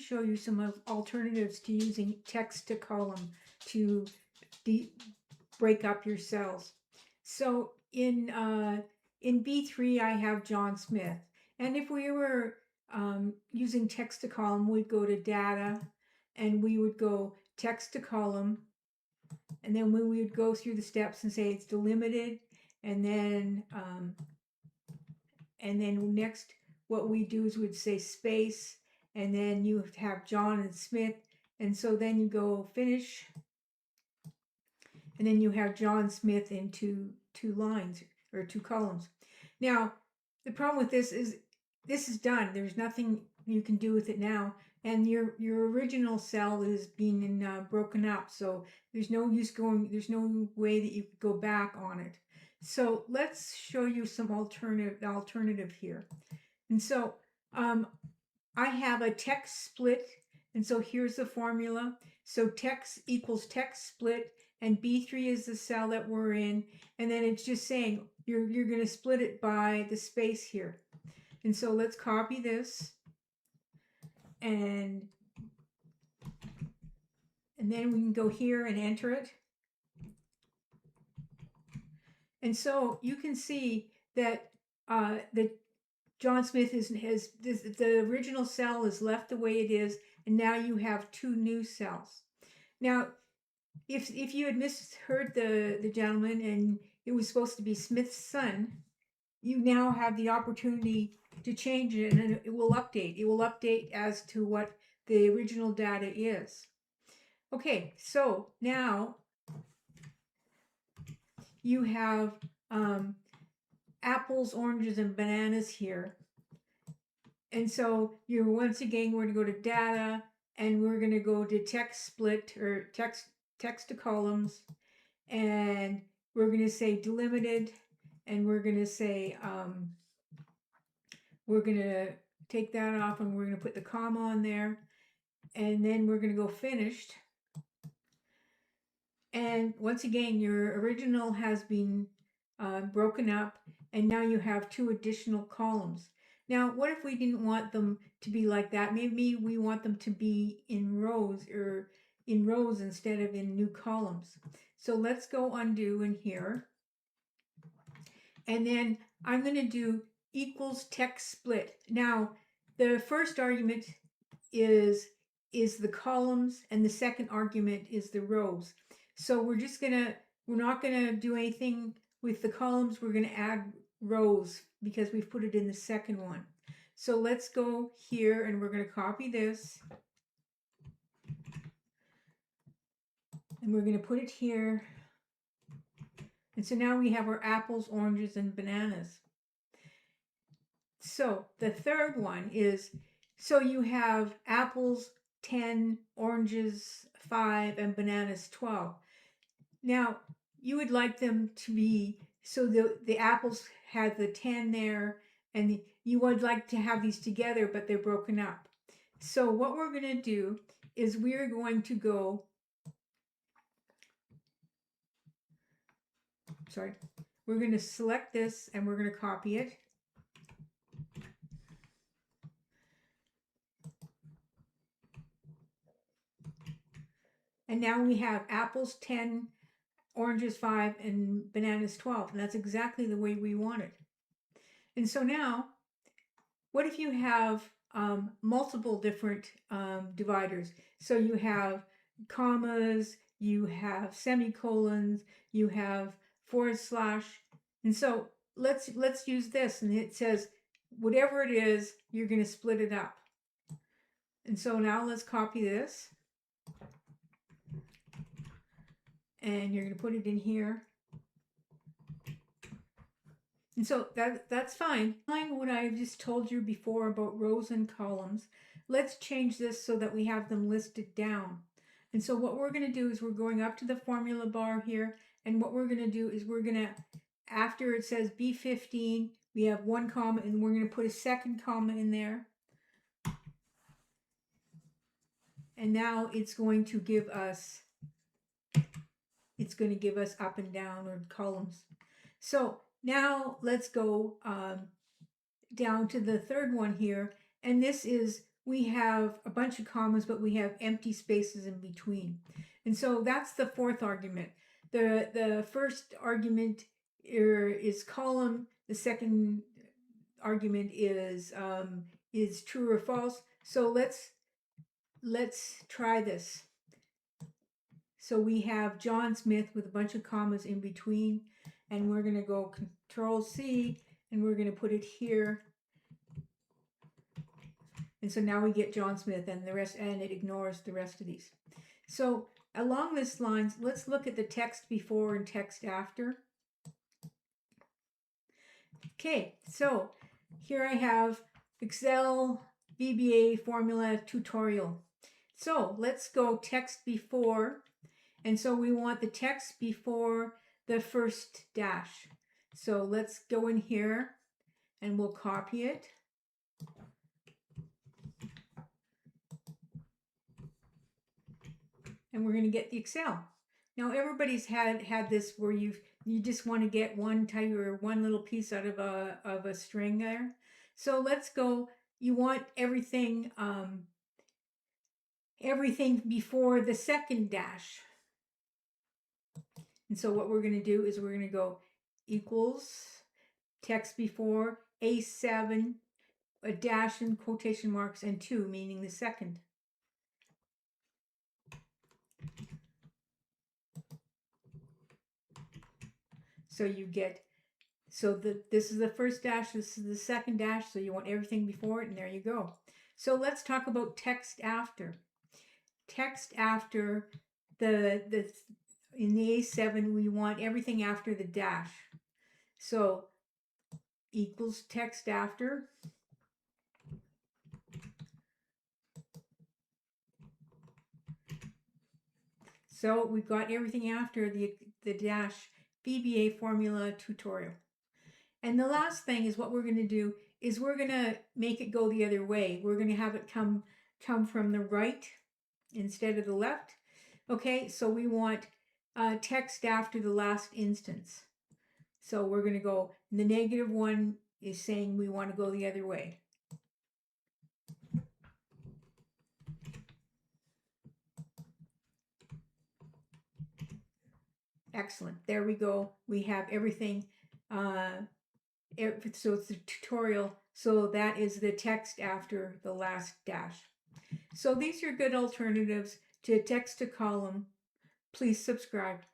show you some alternatives to using text to column to break up your cells. So in B3, I have John Smith. And if we were using text to column, we'd go to data and we would go text to column. And then we would go through the steps and say it's delimited. And then next, what we do is we'd say space. And then you have John and Smith. And so then you go finish. And then you have John Smith in two lines or two columns. Now, the problem with this is done. There's nothing you can do with it now. And your original cell is being broken up. So there's no use there's no way that you could go back on it. So let's show you some alternative here. And so I have a text split. And so here's the formula. So text equals text split. And B3 is the cell that we're in. And then it's just saying you're going to split it by the space here. And so let's copy this. And then we can go here and enter it. And so you can see that John Smith the original cell is left the way it is. And now you have two new cells. Now, if you had misheard the gentleman and it was supposed to be Smith's son, you now have the opportunity to change it and it will update. It will update as to what the original data is. Okay, so now you have apples, oranges, and bananas here. And so once again, we're going to go to data and we're going to go to text split or text to columns, and we're going to say delimited, and we're going to say we're going to take that off and we're going to put the comma on there, and then we're going to go finished. And once again, your original has been broken up, and now you have two additional columns. Now, what if we didn't want them to be like that? Maybe we want them to be in rows or in rows instead of in new columns. So let's go undo in here. And then I'm going to do equals text split. Now, the first argument is the columns and the second argument is the rows. So we're not going to do anything with the columns. We're going to add rows because we've put it in the second one. So let's go here and we're going to copy this. And we're going to put it here. And so now we have our apples, oranges, and bananas. So the third one is, so you have apples 10, oranges 5, and bananas 12. Now, you would like them to be, so the apples had the 10 there, and you would like to have these together, but they're broken up. So what we're going to do is we're going to go, we're going to select this and we're going to copy it. And now we have apples 10, oranges 5, and bananas 12. And that's exactly the way we want it. And so now, what if you have multiple different dividers? So you have commas, you have semicolons, you have forward slash. And so let's use this. And it says, whatever it is, you're going to split it up. And so now let's copy this. And you're going to put it in here. And so that's fine. What I just told you before about rows and columns, let's change this so that we have them listed down. And so what we're going to do is we're going up to the formula bar here. And what we're going to do is we're going to, after it says B15, we have one comma and we're going to put a second comma in there. And now it's going to give us up and down or columns. So now let's go down to the third one here. And this is we have a bunch of commas, but we have empty spaces in between. And so that's the fourth argument. The first argument is column. The second argument is true or false. So let's try this. So we have John Smith with a bunch of commas in between, and we're going to go Control C, and we're going to put it here. And so now we get John Smith and the rest, and it ignores the rest of these. So along this lines, let's look at the text before and text after. Okay, so here I have Excel VBA formula tutorial. So let's go text before. And so we want the text before the first dash. So let's go in here and we'll copy it. And we're going to get the Excel. Now everybody's had this where you just want to get one type or one little piece out of a string there. So let's go. You want everything before the second dash. And so what we're going to do is we're going to go equals text before A7, a dash and quotation marks, and 2, meaning the second. So you get, this is the first dash, this is the second dash, so you want everything before it, and there you go. So let's talk about text after. Text after, in the A7, we want everything after the dash. So equals text after. So we've got everything after the dash VBA formula tutorial. And the last thing is what we're going to do is we're going to make it go the other way. We're going to have it come from the right instead of the left. Okay, so we want text after the last instance. So we're going to go, the -1 is saying we want to go the other way. Excellent. There we go. We have everything. So it's a tutorial. So that is the text after the last dash. So these are good alternatives to text to column. Please subscribe.